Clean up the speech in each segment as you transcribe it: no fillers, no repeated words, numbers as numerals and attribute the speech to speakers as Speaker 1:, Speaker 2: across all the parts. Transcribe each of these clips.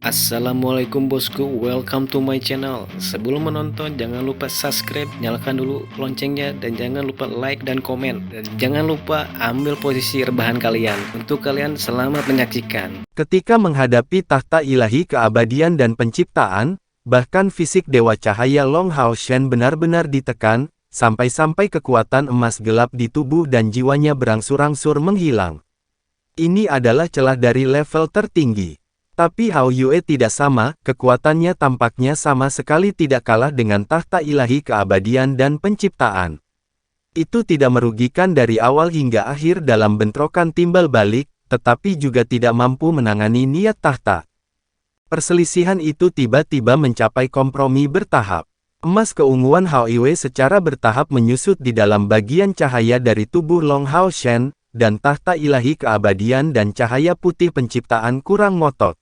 Speaker 1: Assalamualaikum bosku, welcome to my channel. Sebelum menonton jangan lupa subscribe, nyalakan dulu loncengnya, dan jangan lupa like dan komen. Dan jangan lupa ambil posisi rebahan kalian. Untuk kalian selamat menyaksikan.
Speaker 2: Ketika menghadapi tahta ilahi keabadian dan penciptaan, bahkan fisik Dewa Cahaya Long Hao Shen benar-benar ditekan, sampai-sampai kekuatan emas gelap di tubuh dan jiwanya berangsur-angsur menghilang. Ini adalah celah dari level tertinggi. Tapi Hao Yue tidak sama, kekuatannya tampaknya sama sekali tidak kalah dengan tahta ilahi keabadian dan penciptaan. Itu tidak merugikan dari awal hingga akhir dalam bentrokan timbal balik, tetapi juga tidak mampu menangani niat tahta. Perselisihan itu tiba-tiba mencapai kompromi bertahap. Emas keunguan Hao Yue secara bertahap menyusut di dalam bagian cahaya dari tubuh Long Hao Shen, dan tahta ilahi keabadian dan cahaya putih penciptaan kurang ngotot.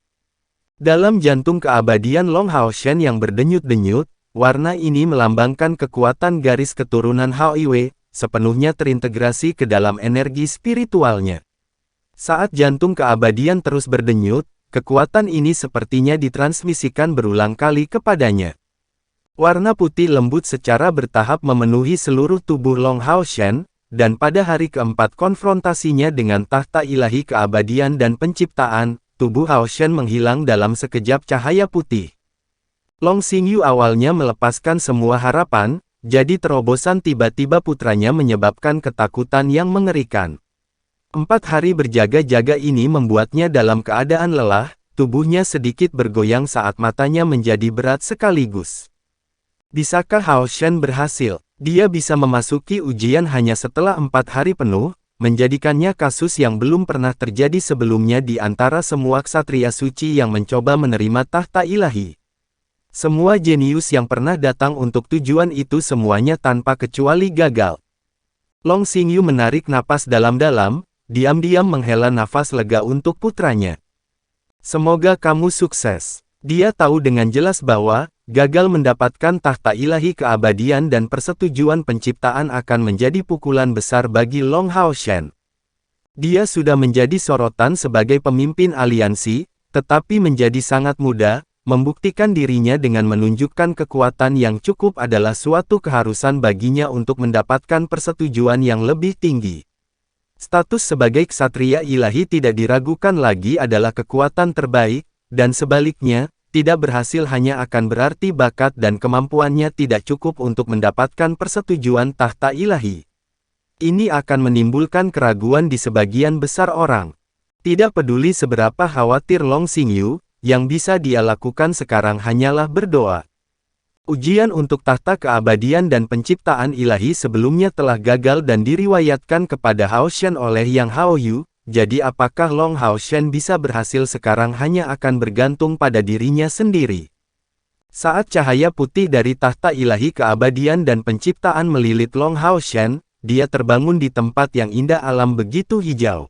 Speaker 2: Dalam jantung keabadian Long Hao Shen yang berdenyut-denyut, warna ini melambangkan kekuatan garis keturunan Hao Yue, sepenuhnya terintegrasi ke dalam energi spiritualnya. Saat jantung keabadian terus berdenyut, kekuatan ini sepertinya ditransmisikan berulang kali kepadanya. Warna putih lembut secara bertahap memenuhi seluruh tubuh Long Hao Shen, dan pada hari keempat konfrontasinya dengan tahta ilahi keabadian dan penciptaan, tubuh Hao Shen menghilang dalam sekejap cahaya putih. Long Xingyu awalnya melepaskan semua harapan, jadi terobosan tiba-tiba putranya menyebabkan ketakutan yang mengerikan. 4 hari berjaga-jaga ini membuatnya dalam keadaan lelah, tubuhnya sedikit bergoyang saat matanya menjadi berat sekaligus. Bisakah Hao Shen berhasil? Dia bisa memasuki ujian hanya setelah 4 hari penuh, menjadikannya kasus yang belum pernah terjadi sebelumnya di antara semua ksatria suci yang mencoba menerima tahta ilahi. Semua jenius yang pernah datang untuk tujuan itu semuanya tanpa kecuali gagal. Long Xingyu menarik napas dalam-dalam, diam-diam menghela nafas lega untuk putranya. Semoga kamu sukses. Dia tahu dengan jelas bahwa gagal mendapatkan tahta ilahi keabadian dan persetujuan penciptaan akan menjadi pukulan besar bagi Long Hao Shen. Dia sudah menjadi sorotan sebagai pemimpin aliansi, tetapi menjadi sangat muda, membuktikan dirinya dengan menunjukkan kekuatan yang cukup adalah suatu keharusan baginya untuk mendapatkan persetujuan yang lebih tinggi. Status sebagai ksatria ilahi tidak diragukan lagi adalah kekuatan terbaik, dan sebaliknya, tidak berhasil hanya akan berarti bakat dan kemampuannya tidak cukup untuk mendapatkan persetujuan tahta ilahi. Ini akan menimbulkan keraguan di sebagian besar orang. Tidak peduli seberapa khawatir Long Xingyu, yang bisa dia lakukan sekarang hanyalah berdoa. Ujian untuk tahta keabadian dan penciptaan ilahi sebelumnya telah gagal dan diriwayatkan kepada Hao Shen oleh Yang Hao Yu. Jadi apakah Long Hao Shen bisa berhasil sekarang hanya akan bergantung pada dirinya sendiri. Saat cahaya putih dari tahta ilahi keabadian dan penciptaan melilit Long Hao Shen, dia terbangun di tempat yang indah alam begitu hijau.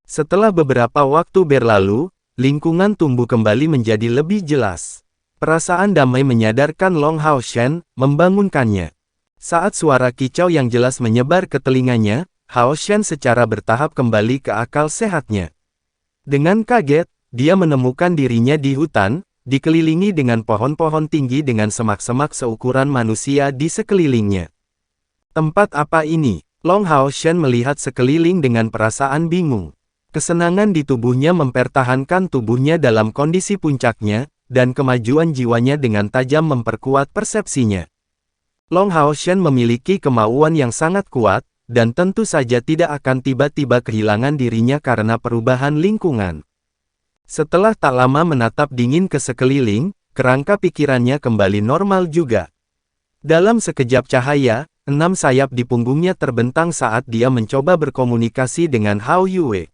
Speaker 2: Setelah beberapa waktu berlalu, lingkungan tumbuh kembali menjadi lebih jelas. Perasaan damai menyadarkan Long Hao Shen, membangunkannya. Saat suara kicau yang jelas menyebar ke telinganya, Hao Shen secara bertahap kembali ke akal sehatnya. Dengan kaget, dia menemukan dirinya di hutan, dikelilingi dengan pohon-pohon tinggi dengan semak-semak seukuran manusia di sekelilingnya. Tempat apa ini? Long Hao Shen melihat sekeliling dengan perasaan bingung. Kesenangan di tubuhnya mempertahankan tubuhnya dalam kondisi puncaknya, dan kemajuan jiwanya dengan tajam memperkuat persepsinya. Long Hao Shen memiliki kemauan yang sangat kuat, dan tentu saja tidak akan tiba-tiba kehilangan dirinya karena perubahan lingkungan. Setelah tak lama menatap dingin ke sekeliling, kerangka pikirannya kembali normal juga. Dalam sekejap cahaya, 6 sayap di punggungnya terbentang saat dia mencoba berkomunikasi dengan Hao Yue.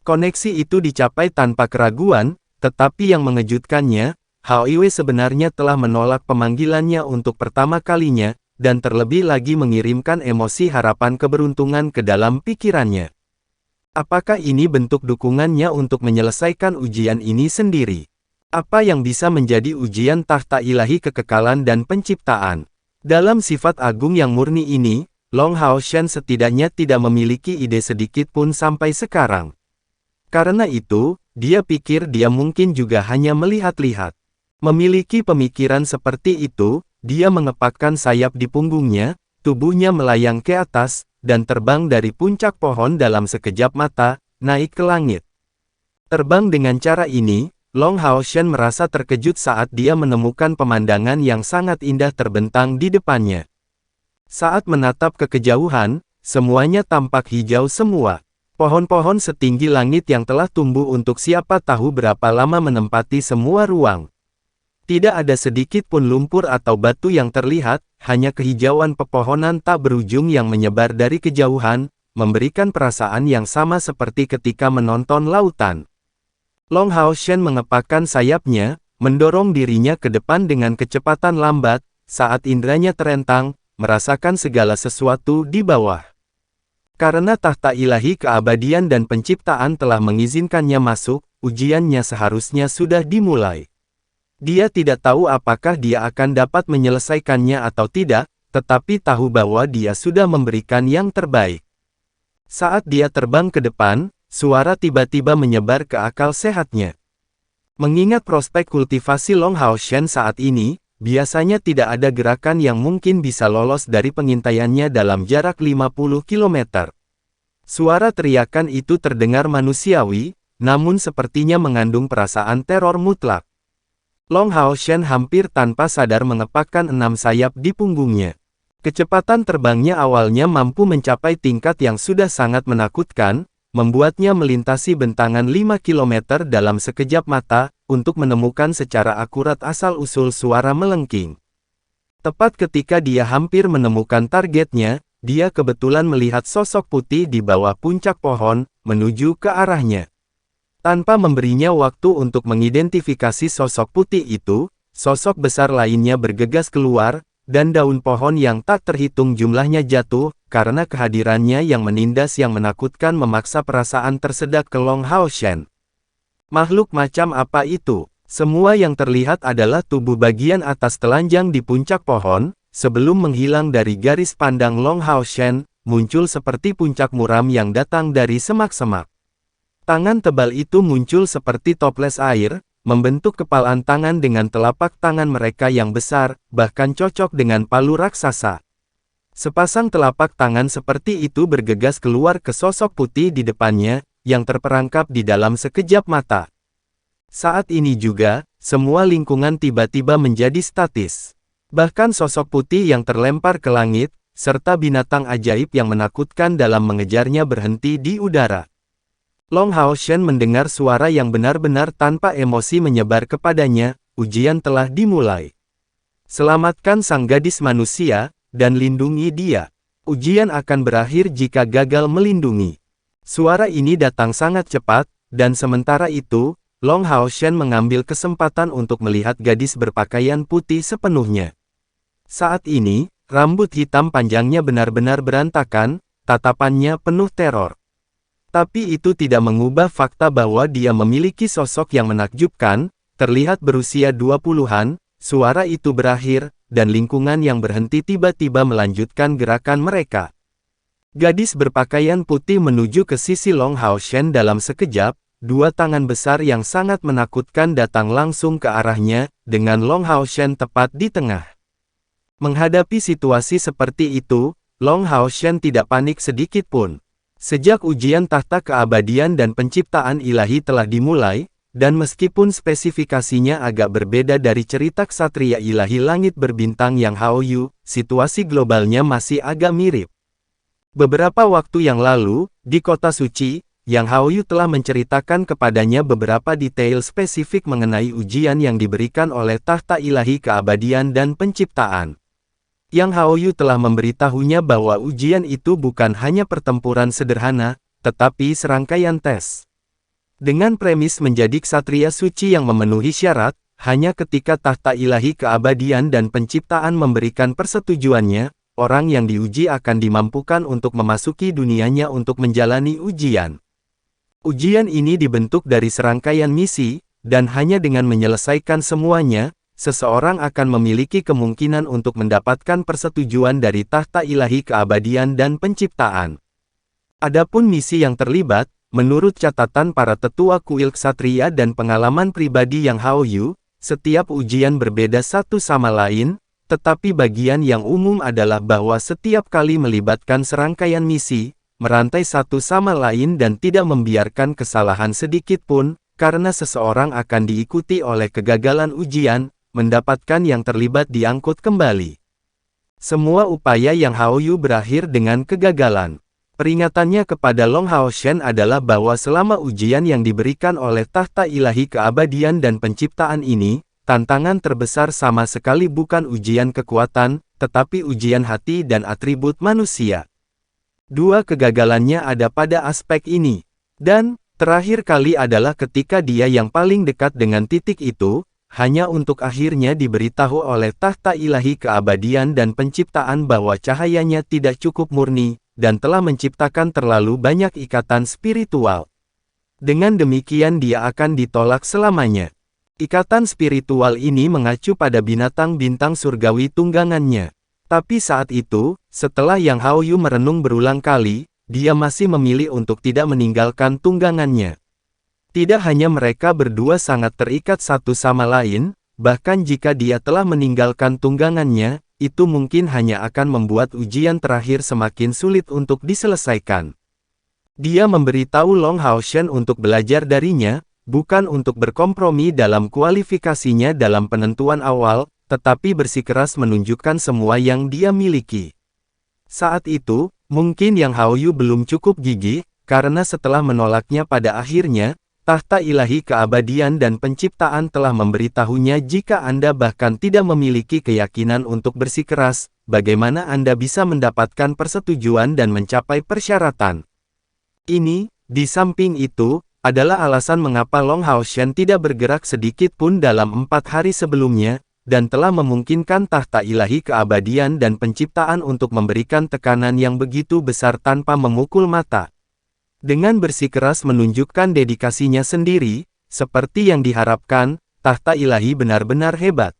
Speaker 2: Koneksi itu dicapai tanpa keraguan, tetapi yang mengejutkannya, Hao Yue sebenarnya telah menolak pemanggilannya untuk pertama kalinya, dan terlebih lagi mengirimkan emosi harapan keberuntungan ke dalam pikirannya. Apakah ini bentuk dukungannya untuk menyelesaikan ujian ini sendiri? Apa yang bisa menjadi ujian tahta ilahi kekekalan dan penciptaan? Dalam sifat agung yang murni ini, Long Hao Shen setidaknya tidak memiliki ide sedikit pun sampai sekarang. Karena itu, dia pikir dia mungkin juga hanya melihat-lihat. Memiliki pemikiran seperti itu, dia mengepakkan sayap di punggungnya, tubuhnya melayang ke atas, dan terbang dari puncak pohon dalam sekejap mata, naik ke langit. Terbang dengan cara ini, Long Hao Shen merasa terkejut saat dia menemukan pemandangan yang sangat indah terbentang di depannya. Saat menatap ke kejauhan, semuanya tampak hijau semua. Pohon-pohon setinggi langit yang telah tumbuh untuk siapa tahu berapa lama menempati semua ruang. Tidak ada sedikit pun lumpur atau batu yang terlihat, hanya kehijauan pepohonan tak berujung yang menyebar dari kejauhan, memberikan perasaan yang sama seperti ketika menonton lautan. Long Hao Shen mengepakkan sayapnya, mendorong dirinya ke depan dengan kecepatan lambat, saat indranya terentang, merasakan segala sesuatu di bawah. Karena tahta ilahi keabadian dan penciptaan telah mengizinkannya masuk, ujiannya seharusnya sudah dimulai. Dia tidak tahu apakah dia akan dapat menyelesaikannya atau tidak, tetapi tahu bahwa dia sudah memberikan yang terbaik. Saat dia terbang ke depan, suara tiba-tiba menyebar ke akal sehatnya. Mengingat prospek kultivasi Long Hao Shen saat ini, biasanya tidak ada gerakan yang mungkin bisa lolos dari pengintaiannya dalam jarak 50 km. Suara teriakan itu terdengar manusiawi, namun sepertinya mengandung perasaan teror mutlak. Long Hao Shen hampir tanpa sadar mengepakkan 6 sayap di punggungnya. Kecepatan terbangnya awalnya mampu mencapai tingkat yang sudah sangat menakutkan, membuatnya melintasi bentangan 5 km dalam sekejap mata, untuk menemukan secara akurat asal-usul suara melengking. Tepat ketika dia hampir menemukan targetnya, dia kebetulan melihat sosok putih di bawah puncak pohon, menuju ke arahnya. Tanpa memberinya waktu untuk mengidentifikasi sosok putih itu, sosok besar lainnya bergegas keluar, dan daun pohon yang tak terhitung jumlahnya jatuh, karena kehadirannya yang menindas yang menakutkan memaksa perasaan tersedak ke Long Hao Shen. Makhluk macam apa itu? Semua yang terlihat adalah tubuh bagian atas telanjang di puncak pohon, sebelum menghilang dari garis pandang Long Hao Shen, muncul seperti puncak muram yang datang dari semak-semak. Tangan tebal itu muncul seperti toples air, membentuk kepalan tangan dengan telapak tangan mereka yang besar, bahkan cocok dengan palu raksasa. Sepasang telapak tangan seperti itu bergegas keluar ke sosok putih di depannya, yang terperangkap di dalam sekejap mata. Saat ini juga, semua lingkungan tiba-tiba menjadi statis. Bahkan sosok putih yang terlempar ke langit, serta binatang ajaib yang menakutkan dalam mengejarnya berhenti di udara. Long Hao Shen mendengar suara yang benar-benar tanpa emosi menyebar kepadanya, ujian telah dimulai. Selamatkan sang gadis manusia, dan lindungi dia. Ujian akan berakhir jika gagal melindungi. Suara ini datang sangat cepat, dan sementara itu, Long Hao Shen mengambil kesempatan untuk melihat gadis berpakaian putih sepenuhnya. Saat ini, rambut hitam panjangnya benar-benar berantakan, tatapannya penuh teror. Tapi itu tidak mengubah fakta bahwa dia memiliki sosok yang menakjubkan, terlihat berusia 20-an, suara itu berakhir, dan lingkungan yang berhenti tiba-tiba melanjutkan gerakan mereka. Gadis berpakaian putih menuju ke sisi Long Hao Shen dalam sekejap, dua tangan besar yang sangat menakutkan datang langsung ke arahnya, dengan Long Hao Shen tepat di tengah. Menghadapi situasi seperti itu, Long Hao Shen tidak panik sedikit pun. Sejak ujian tahta keabadian dan penciptaan ilahi telah dimulai, dan meskipun spesifikasinya agak berbeda dari cerita ksatria ilahi langit berbintang yang Hao Yu, situasi globalnya masih agak mirip. Beberapa waktu yang lalu, di kota suci, Yang Hao Yu telah menceritakan kepadanya beberapa detail spesifik mengenai ujian yang diberikan oleh tahta ilahi keabadian dan penciptaan. Yang Hao Yu telah memberitahunya bahwa ujian itu bukan hanya pertempuran sederhana, tetapi serangkaian tes. Dengan premis menjadi ksatria suci yang memenuhi syarat, hanya ketika tahta ilahi keabadian dan penciptaan memberikan persetujuannya, orang yang diuji akan dimampukan untuk memasuki dunianya untuk menjalani ujian. Ujian ini dibentuk dari serangkaian misi, dan hanya dengan menyelesaikan semuanya, seseorang akan memiliki kemungkinan untuk mendapatkan persetujuan dari tahta ilahi keabadian dan penciptaan. Adapun misi yang terlibat, menurut catatan para tetua kuil ksatria dan pengalaman pribadi yang Hao-yu, setiap ujian berbeda satu sama lain, tetapi bagian yang umum adalah bahwa setiap kali melibatkan serangkaian misi, merantai satu sama lain dan tidak membiarkan kesalahan sedikit pun, karena seseorang akan diikuti oleh kegagalan ujian, mendapatkan yang terlibat diangkut kembali. Semua upaya yang Hao-yu berakhir dengan kegagalan. Peringatannya kepada Long Hao-shen adalah bahwa selama ujian yang diberikan oleh tahta ilahi keabadian dan penciptaan ini, tantangan terbesar sama sekali bukan ujian kekuatan, tetapi ujian hati dan atribut manusia. Dua kegagalannya ada pada aspek ini. Dan, terakhir kali adalah ketika dia yang paling dekat dengan titik itu, hanya untuk akhirnya diberitahu oleh tahta ilahi keabadian dan penciptaan bahwa cahayanya tidak cukup murni, dan telah menciptakan terlalu banyak ikatan spiritual. Dengan demikian dia akan ditolak selamanya. Ikatan spiritual ini mengacu pada binatang bintang surgawi tunggangannya. Tapi saat itu, setelah Yang Hao-yu merenung berulang kali, dia masih memilih untuk tidak meninggalkan tunggangannya. Tidak hanya mereka berdua sangat terikat satu sama lain, bahkan jika dia telah meninggalkan tunggangannya, itu mungkin hanya akan membuat ujian terakhir semakin sulit untuk diselesaikan. Dia memberitahu Long Hao-shen untuk belajar darinya, bukan untuk berkompromi dalam kualifikasinya dalam penentuan awal, tetapi bersikeras menunjukkan semua yang dia miliki. Saat itu, mungkin Yang Hao-yu belum cukup gigih, karena setelah menolaknya pada akhirnya, tahta ilahi keabadian dan penciptaan telah memberitahunya jika Anda bahkan tidak memiliki keyakinan untuk bersikeras, bagaimana Anda bisa mendapatkan persetujuan dan mencapai persyaratan. Ini, di samping itu, adalah alasan mengapa Long Hao-shen tidak bergerak sedikit pun dalam 4 hari sebelumnya, dan telah memungkinkan tahta ilahi keabadian dan penciptaan untuk memberikan tekanan yang begitu besar tanpa memukul mata. Dengan bersikeras menunjukkan dedikasinya sendiri, seperti yang diharapkan, tahta ilahi benar-benar hebat.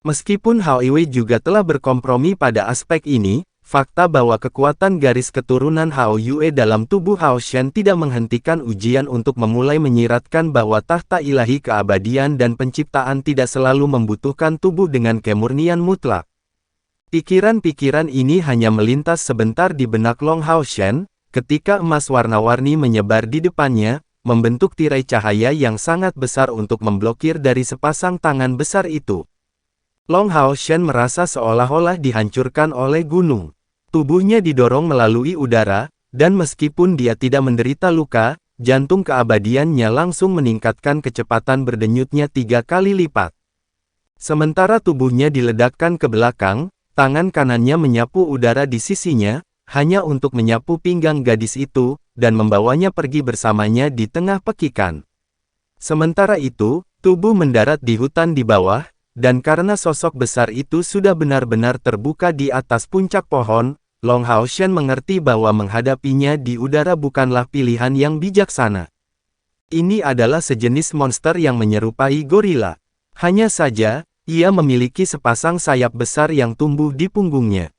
Speaker 2: Meskipun Hao Iwei juga telah berkompromi pada aspek ini, fakta bahwa kekuatan garis keturunan Hao Yue dalam tubuh Hao Shen tidak menghentikan ujian untuk memulai menyiratkan bahwa tahta ilahi keabadian dan penciptaan tidak selalu membutuhkan tubuh dengan kemurnian mutlak. Pikiran-pikiran ini hanya melintas sebentar di benak Long Hao Shen, ketika emas warna-warni menyebar di depannya, membentuk tirai cahaya yang sangat besar untuk memblokir dari sepasang tangan besar itu. Long Hao Shen merasa seolah-olah dihancurkan oleh gunung. Tubuhnya didorong melalui udara, dan meskipun dia tidak menderita luka, jantung keabadiannya langsung meningkatkan kecepatan berdenyutnya 3 kali lipat. Sementara tubuhnya diledakkan ke belakang, tangan kanannya menyapu udara di sisinya, hanya untuk menyapu pinggang gadis itu, dan membawanya pergi bersamanya di tengah pekikan. Sementara itu, tubuh mendarat di hutan di bawah, dan karena sosok besar itu sudah benar-benar terbuka di atas puncak pohon, Long Hao Shen mengerti bahwa menghadapinya di udara bukanlah pilihan yang bijaksana. Ini adalah sejenis monster yang menyerupai gorila. Hanya saja, ia memiliki sepasang sayap besar yang tumbuh di punggungnya.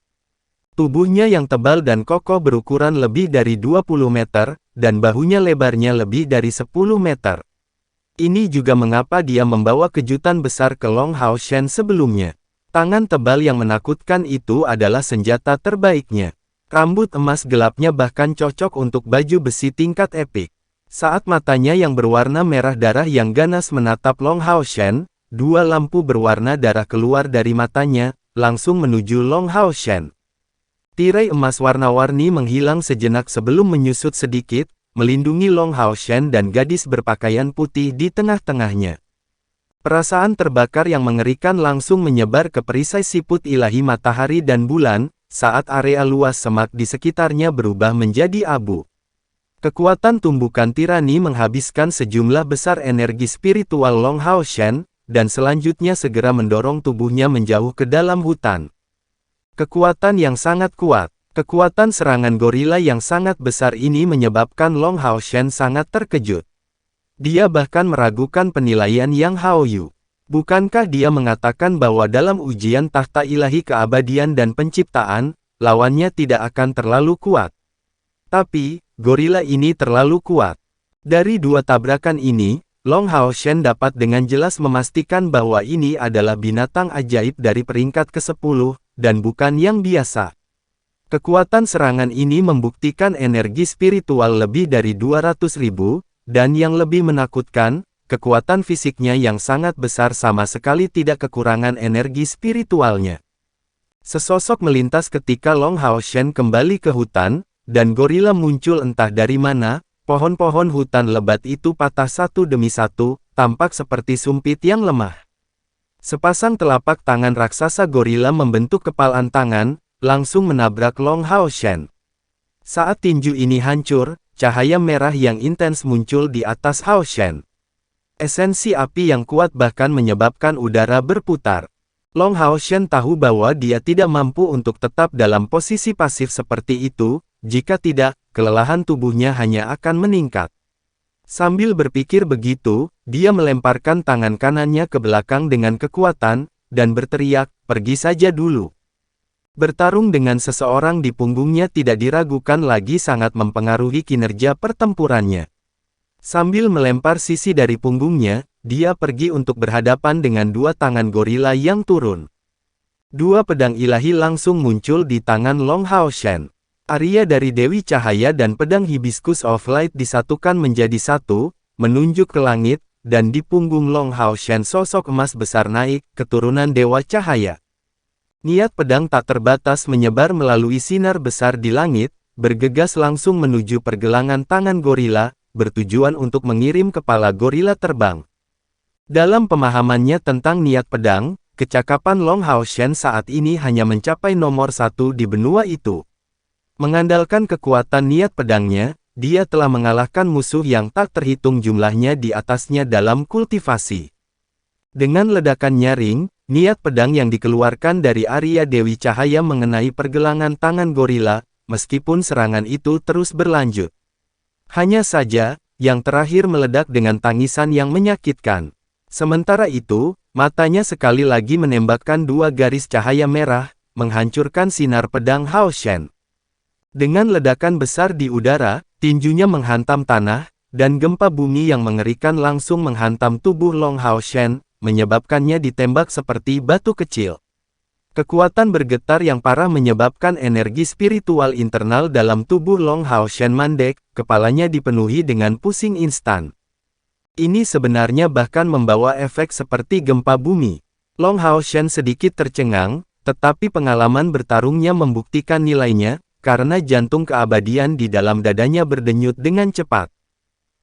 Speaker 2: Tubuhnya yang tebal dan kokoh berukuran lebih dari 20 meter, dan bahunya lebarnya lebih dari 10 meter. Ini juga mengapa dia membawa kejutan besar ke Long Hao Shen sebelumnya. Tangan tebal yang menakutkan itu adalah senjata terbaiknya. Rambut emas gelapnya bahkan cocok untuk baju besi tingkat epik. Saat matanya yang berwarna merah darah yang ganas menatap Long Hao Shen, 2 lampu berwarna darah keluar dari matanya, langsung menuju Long Hao Shen. Tirai emas warna-warni menghilang sejenak sebelum menyusut sedikit, melindungi Long Hao Shen dan gadis berpakaian putih di tengah-tengahnya. Perasaan terbakar yang mengerikan langsung menyebar ke perisai siput ilahi matahari dan bulan, saat area luas semak di sekitarnya berubah menjadi abu. Kekuatan tumbukan tirani menghabiskan sejumlah besar energi spiritual Long Hao Shen, dan selanjutnya segera mendorong tubuhnya menjauh ke dalam hutan. Kekuatan yang sangat kuat. Kekuatan serangan gorila yang sangat besar ini menyebabkan Long Hao Shen sangat terkejut. Dia bahkan meragukan penilaian Yang Hao-yu. Bukankah dia mengatakan bahwa dalam ujian tahta ilahi keabadian dan penciptaan, lawannya tidak akan terlalu kuat? Tapi, gorila ini terlalu kuat. Dari dua tabrakan ini, Long Hao Shen dapat dengan jelas memastikan bahwa ini adalah binatang ajaib dari peringkat ke-10, dan bukan yang biasa. Kekuatan serangan ini membuktikan energi spiritual lebih dari 200.000, dan yang lebih menakutkan, kekuatan fisiknya yang sangat besar sama sekali tidak kekurangan energi spiritualnya. Sesosok melintas ketika Long Hao Shen kembali ke hutan, dan gorila muncul entah dari mana. Pohon-pohon hutan lebat itu patah satu demi satu, tampak seperti sumpit yang lemah. Sepasang telapak tangan raksasa gorila membentuk kepalan tangan, langsung menabrak Long Hao Shen. Saat tinju ini hancur, cahaya merah yang intens muncul di atas Hao Shen. Esensi api yang kuat bahkan menyebabkan udara berputar. Long Hao Shen tahu bahwa dia tidak mampu untuk tetap dalam posisi pasif seperti itu, jika tidak, kelelahan tubuhnya hanya akan meningkat. Sambil berpikir begitu, dia melemparkan tangan kanannya ke belakang dengan kekuatan, dan berteriak, "Pergi saja dulu." Bertarung dengan seseorang di punggungnya tidak diragukan lagi sangat mempengaruhi kinerja pertempurannya. Sambil melempar sisi dari punggungnya, dia pergi untuk berhadapan dengan dua tangan gorila yang turun. Dua pedang ilahi langsung muncul di tangan Long Hao Shen. Arya dari Dewi Cahaya dan pedang Hibiscus of Light disatukan menjadi satu, menunjuk ke langit, dan di punggung Long Hao Shen sosok emas besar naik, keturunan Dewa Cahaya. Niat pedang tak terbatas menyebar melalui sinar besar di langit, bergegas langsung menuju pergelangan tangan gorila, bertujuan untuk mengirim kepala gorila terbang. Dalam pemahamannya tentang niat pedang, kecakapan Long Hao Shen saat ini hanya mencapai nomor 1 di benua itu. Mengandalkan kekuatan niat pedangnya, dia telah mengalahkan musuh yang tak terhitung jumlahnya di atasnya dalam kultivasi. Dengan ledakan nyaring, niat pedang yang dikeluarkan dari Arya Dewi Cahaya mengenai pergelangan tangan gorila, meskipun serangan itu terus berlanjut. Hanya saja, yang terakhir meledak dengan tangisan yang menyakitkan. Sementara itu, matanya sekali lagi menembakkan dua garis cahaya merah, menghancurkan sinar pedang Hao Shen. Dengan ledakan besar di udara, tinjunya menghantam tanah, dan gempa bumi yang mengerikan langsung menghantam tubuh Long Hao Shen, menyebabkannya ditembak seperti batu kecil. Kekuatan bergetar yang parah menyebabkan energi spiritual internal dalam tubuh Long Hao Shen mandek, kepalanya dipenuhi dengan pusing instan. Ini sebenarnya bahkan membawa efek seperti gempa bumi. Long Hao Shen sedikit tercengang, tetapi pengalaman bertarungnya membuktikan nilainya, karena jantung keabadian di dalam dadanya berdenyut dengan cepat.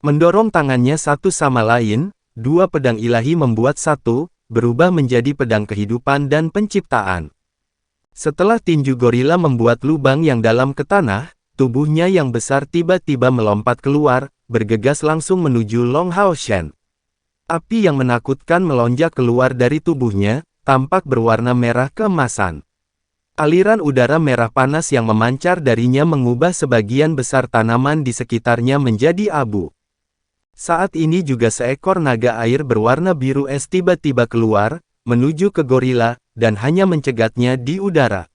Speaker 2: Mendorong tangannya satu sama lain, dua pedang ilahi membuat satu, berubah menjadi pedang kehidupan dan penciptaan. Setelah tinju gorila membuat lubang yang dalam ke tanah, tubuhnya yang besar tiba-tiba melompat keluar, bergegas langsung menuju Long Hao Shen. Api yang menakutkan melonjak keluar dari tubuhnya, tampak berwarna merah keemasan. Aliran udara merah panas yang memancar darinya mengubah sebagian besar tanaman di sekitarnya menjadi abu. Saat ini juga seekor naga air berwarna biru es tiba-tiba keluar, menuju ke gorila, dan hanya mencegatnya di udara.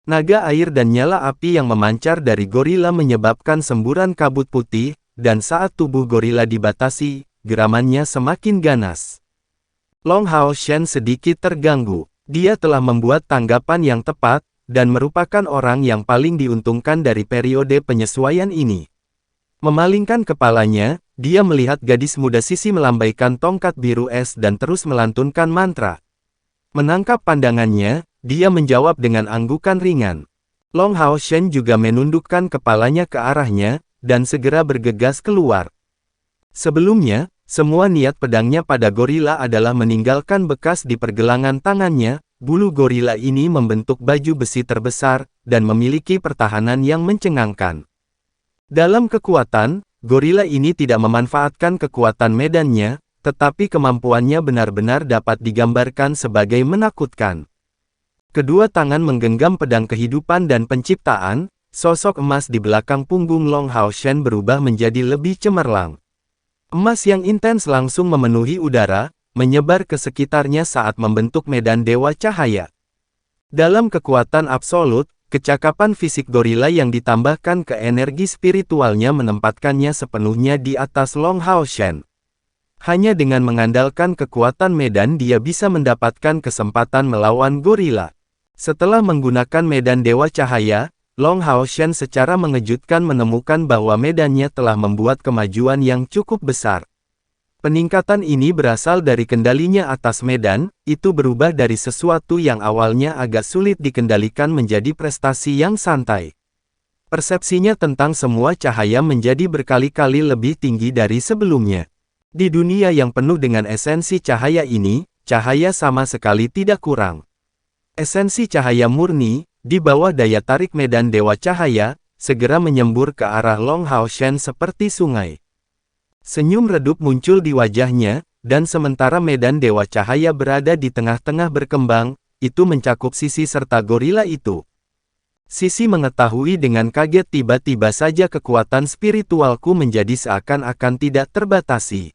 Speaker 2: Naga air dan nyala api yang memancar dari gorila menyebabkan semburan kabut putih, dan saat tubuh gorila dibatasi, geramannya semakin ganas. Long Hao Shen sedikit terganggu. Dia telah membuat tanggapan yang tepat, dan merupakan orang yang paling diuntungkan dari periode penyesuaian ini. Memalingkan kepalanya, dia melihat gadis muda Sisi melambaikan tongkat biru es dan terus melantunkan mantra. Menangkap pandangannya, dia menjawab dengan anggukan ringan. Long Hao Shen juga menundukkan kepalanya ke arahnya, dan segera bergegas keluar. Sebelumnya, semua niat pedangnya pada gorila adalah meninggalkan bekas di pergelangan tangannya. Bulu gorila ini membentuk baju besi terbesar, dan memiliki pertahanan yang mencengangkan. Dalam kekuatan, gorila ini tidak memanfaatkan kekuatan medannya, tetapi kemampuannya benar-benar dapat digambarkan sebagai menakutkan. Kedua tangan menggenggam pedang kehidupan dan penciptaan, sosok emas di belakang punggung Long Hao Shen berubah menjadi lebih cemerlang. Emas yang intens langsung memenuhi udara, menyebar ke sekitarnya saat membentuk medan Dewa Cahaya. Dalam kekuatan absolut, Kecakapan fisik gorila yang ditambahkan ke energi spiritualnya menempatkannya sepenuhnya di atas Long Hao Shen. Hanya dengan mengandalkan kekuatan medan dia bisa mendapatkan kesempatan melawan gorila. Setelah menggunakan medan Dewa Cahaya, Long Hao Shen secara mengejutkan menemukan bahwa medannya telah membuat kemajuan yang cukup besar. Peningkatan ini berasal dari kendalinya atas medan, itu berubah dari sesuatu yang awalnya agak sulit dikendalikan menjadi prestasi yang santai. Persepsinya tentang semua cahaya menjadi berkali-kali lebih tinggi dari sebelumnya. Di dunia yang penuh dengan esensi cahaya ini, cahaya sama sekali tidak kurang. Esensi cahaya murni, di bawah daya tarik medan Dewa Cahaya, segera menyembur ke arah Long Hao Shen seperti sungai. Senyum redup muncul di wajahnya, dan sementara medan Dewa Cahaya berada di tengah-tengah berkembang, itu mencakup Sisi serta gorila itu. Sisi mengetahui dengan kaget tiba-tiba saja kekuatan spiritualku menjadi seakan-akan tidak terbatasi.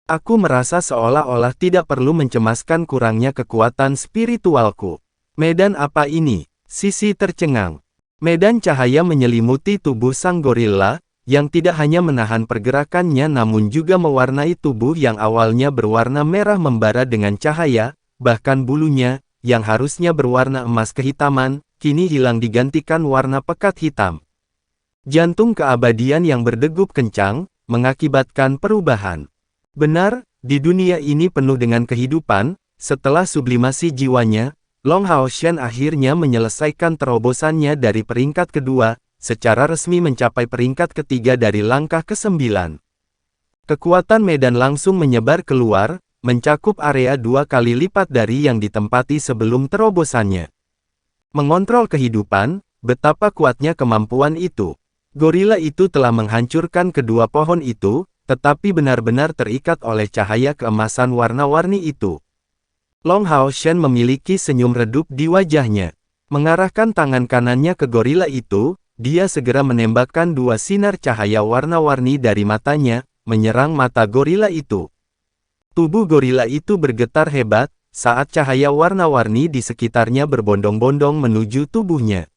Speaker 2: Aku merasa seolah-olah tidak perlu mencemaskan kurangnya kekuatan spiritualku. Medan apa ini? Sisi tercengang. Medan cahaya menyelimuti tubuh sang gorila, yang tidak hanya menahan pergerakannya namun juga mewarnai tubuh yang awalnya berwarna merah membara dengan cahaya, bahkan bulunya, yang harusnya berwarna emas kehitaman, kini hilang digantikan warna pekat hitam. Jantung keabadian yang berdegup kencang, mengakibatkan perubahan. Benar, di dunia ini penuh dengan kehidupan, setelah sublimasi jiwanya, Long Hao Shen akhirnya menyelesaikan terobosannya dari peringkat kedua, secara resmi mencapai peringkat ketiga dari langkah ke-9. Kekuatan medan langsung menyebar keluar, mencakup area 2 kali lipat dari yang ditempati sebelum terobosannya. Mengontrol kehidupan, betapa kuatnya kemampuan itu. Gorila itu telah menghancurkan kedua pohon itu, tetapi benar-benar terikat oleh cahaya keemasan warna-warni itu. Long Hao Shen memiliki senyum redup di wajahnya. Mengarahkan tangan kanannya ke gorila itu, dia segera menembakkan 2 sinar cahaya warna-warni dari matanya, menyerang mata gorila itu. Tubuh gorila itu bergetar hebat, saat cahaya warna-warni di sekitarnya berbondong-bondong menuju tubuhnya.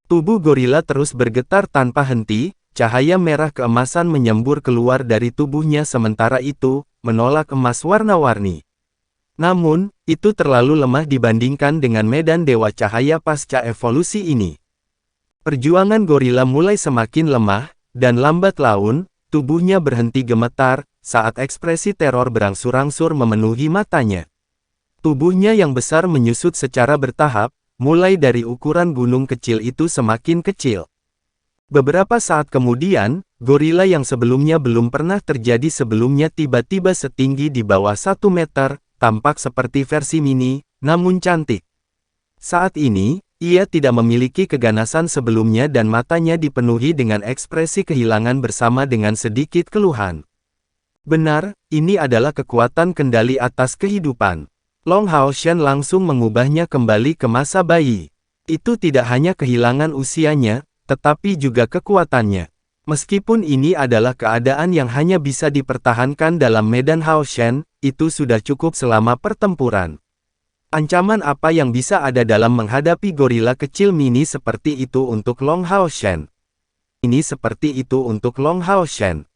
Speaker 2: Tubuh gorila terus bergetar tanpa henti, cahaya merah keemasan menyembur keluar dari tubuhnya sementara itu, menolak emas warna-warni. Namun, itu terlalu lemah dibandingkan dengan medan Dewa Cahaya pasca evolusi ini. Perjuangan gorila mulai semakin lemah, dan lambat laun, tubuhnya berhenti gemetar, saat ekspresi teror berangsur-angsur memenuhi matanya. Tubuhnya yang besar menyusut secara bertahap, mulai dari ukuran gunung kecil itu semakin kecil. Beberapa saat kemudian, gorila yang sebelumnya belum pernah terjadi sebelumnya tiba-tiba setinggi di bawah 1 meter, tampak seperti versi mini, namun cantik. Saat ini, ia tidak memiliki keganasan sebelumnya dan matanya dipenuhi dengan ekspresi kehilangan bersama dengan sedikit keluhan. Benar, ini adalah kekuatan kendali atas kehidupan. Long Hao Shen langsung mengubahnya kembali ke masa bayi. Itu tidak hanya kehilangan usianya, tetapi juga kekuatannya. Meskipun ini adalah keadaan yang hanya bisa dipertahankan dalam medan Hao Shen, itu sudah cukup selama pertempuran. Ancaman apa yang bisa ada dalam menghadapi gorila kecil mini seperti itu untuk Long Hao Shen? Ini seperti itu untuk Long Hao Shen.